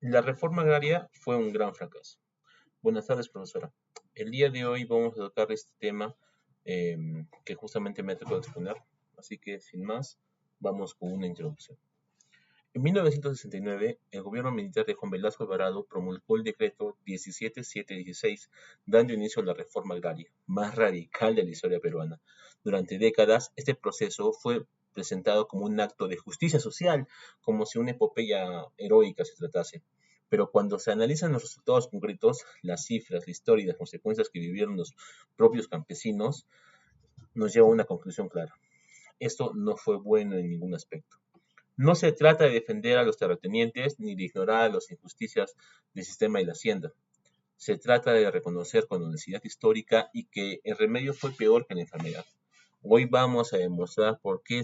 La reforma agraria fue un gran fracaso. Buenas tardes, profesora. El día de hoy vamos a tocar este tema que justamente me ha tocado exponer. Así que, sin más, vamos con una introducción. En 1969, el gobierno militar de Juan Velasco Alvarado promulgó el decreto 17716, dando inicio a la reforma agraria, más radical de la historia peruana. Durante décadas, este proceso fue presentado como un acto de justicia social, como si una epopeya heroica se tratase. Pero cuando se analizan los resultados concretos, las cifras, la historia y las consecuencias que vivieron los propios campesinos, nos lleva a una conclusión clara. Esto no fue bueno en ningún aspecto. No se trata de defender a los terratenientes ni de ignorar las injusticias del sistema y la hacienda. Se trata de reconocer con honestidad histórica y que el remedio fue peor que la enfermedad. Hoy vamos a demostrar por qué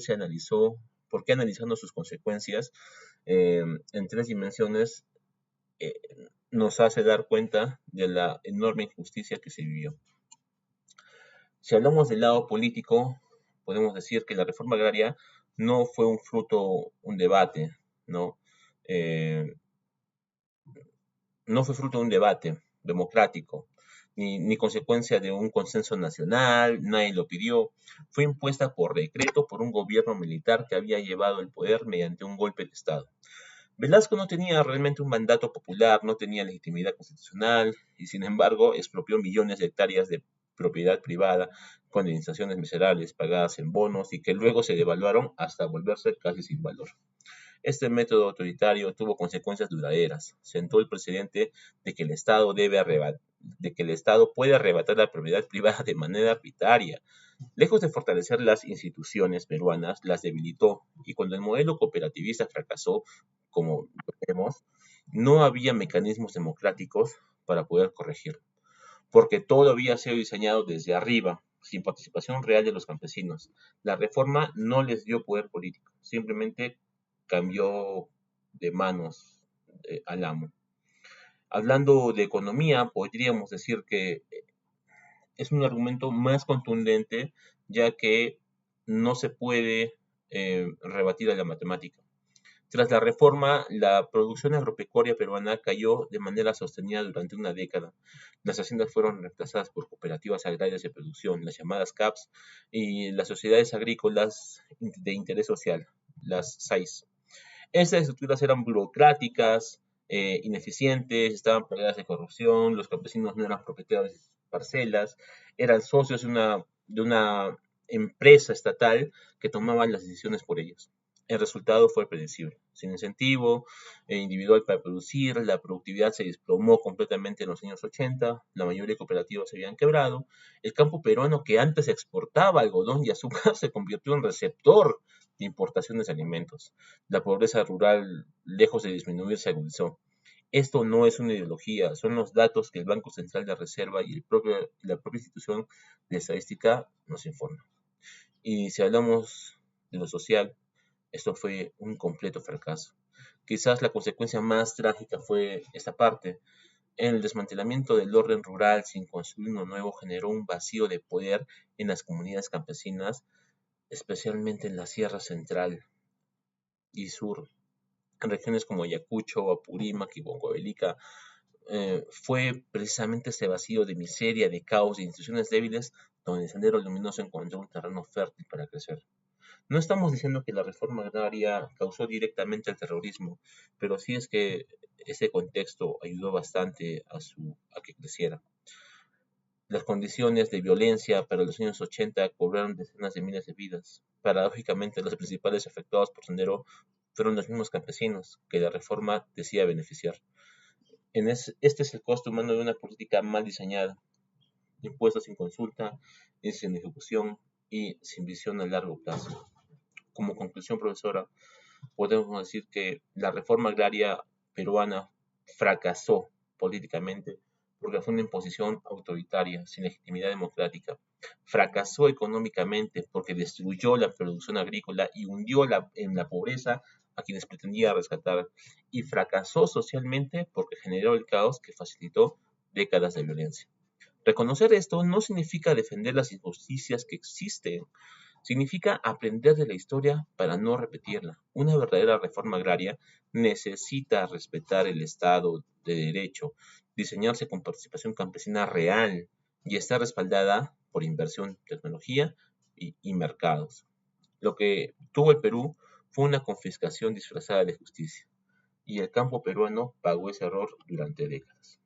analizando sus consecuencias en tres dimensiones eh, nos hace dar cuenta de la enorme injusticia que se vivió. Si hablamos del lado político, podemos decir que la reforma agraria no fue un fruto, un debate, ¿no? Eh, no fue fruto de un debate democrático, ni consecuencia de un consenso nacional, nadie lo pidió. Fue impuesta por decreto por un gobierno militar que había llevado el poder mediante un golpe de Estado. Velasco no tenía realmente un mandato popular, no tenía legitimidad constitucional y sin embargo expropió millones de hectáreas de propiedad privada con indemnizaciones miserables pagadas en bonos y que luego se devaluaron hasta volverse casi sin valor. Este método autoritario tuvo consecuencias duraderas. Sentó el precedente de que el Estado puede arrebatar la propiedad privada de manera arbitraria. Lejos de fortalecer las instituciones peruanas, las debilitó. Y cuando el modelo cooperativista fracasó, como vemos, no había mecanismos democráticos para poder corregirlo, porque todo había sido diseñado desde arriba, sin participación real de los campesinos. La reforma no les dio poder político, simplemente cambió de manos al amo. Hablando de economía, podríamos decir que es un argumento más contundente, ya que no se puede rebatir a la matemática. Tras la reforma, la producción agropecuaria peruana cayó de manera sostenida durante una década. Las haciendas fueron reemplazadas por cooperativas agrarias de producción, las llamadas CAPs, y las sociedades agrícolas de interés social, las SAIS. Estas estructuras eran burocráticas, ineficientes, estaban plagadas de corrupción, los campesinos no eran propietarios de parcelas, eran socios de una empresa estatal que tomaba las decisiones por ellos. El resultado fue predecible. Sin incentivo individual para producir, la productividad se desplomó completamente en los años 80, la mayoría de cooperativas se habían quebrado, el campo peruano que antes exportaba algodón y azúcar se convirtió en receptor de importaciones de alimentos. La pobreza rural, lejos de disminuir, se agudizó. Esto no es una ideología, son los datos que el Banco Central de Reserva y la propia institución de estadística nos informan. Y si hablamos de lo social, esto fue un completo fracaso. Quizás la consecuencia más trágica fue esta parte. El desmantelamiento del orden rural sin construir uno nuevo generó un vacío de poder en las comunidades campesinas, especialmente en la Sierra Central y Sur, en regiones como Ayacucho, Apurímac y Huancavelica. Fue precisamente este vacío de miseria, de caos, de instituciones débiles, donde el Sendero Luminoso encontró un terreno fértil para crecer. No estamos diciendo que la reforma agraria causó directamente el terrorismo, pero sí es que ese contexto ayudó bastante a que creciera. Las condiciones de violencia para los años 80 cobraron decenas de miles de vidas. Paradójicamente, los principales afectados por Sendero fueron los mismos campesinos que la reforma decía beneficiar. Este es el costo humano de una política mal diseñada, impuestos sin consulta, sin ejecución y sin visión a largo plazo. Como conclusión, profesora, podemos decir que la reforma agraria peruana fracasó políticamente porque fue una imposición autoritaria, sin legitimidad democrática. Fracasó económicamente porque destruyó la producción agrícola y hundió en la pobreza a quienes pretendía rescatar. Y fracasó socialmente porque generó el caos que facilitó décadas de violencia. Reconocer esto no significa defender las injusticias que existen, Significa aprender de la historia para no repetirla. Una verdadera reforma agraria necesita respetar el Estado de Derecho, diseñarse con participación campesina real y estar respaldada por inversión, tecnología y mercados. Lo que tuvo el Perú fue una confiscación disfrazada de justicia, y el campo peruano pagó ese error durante décadas.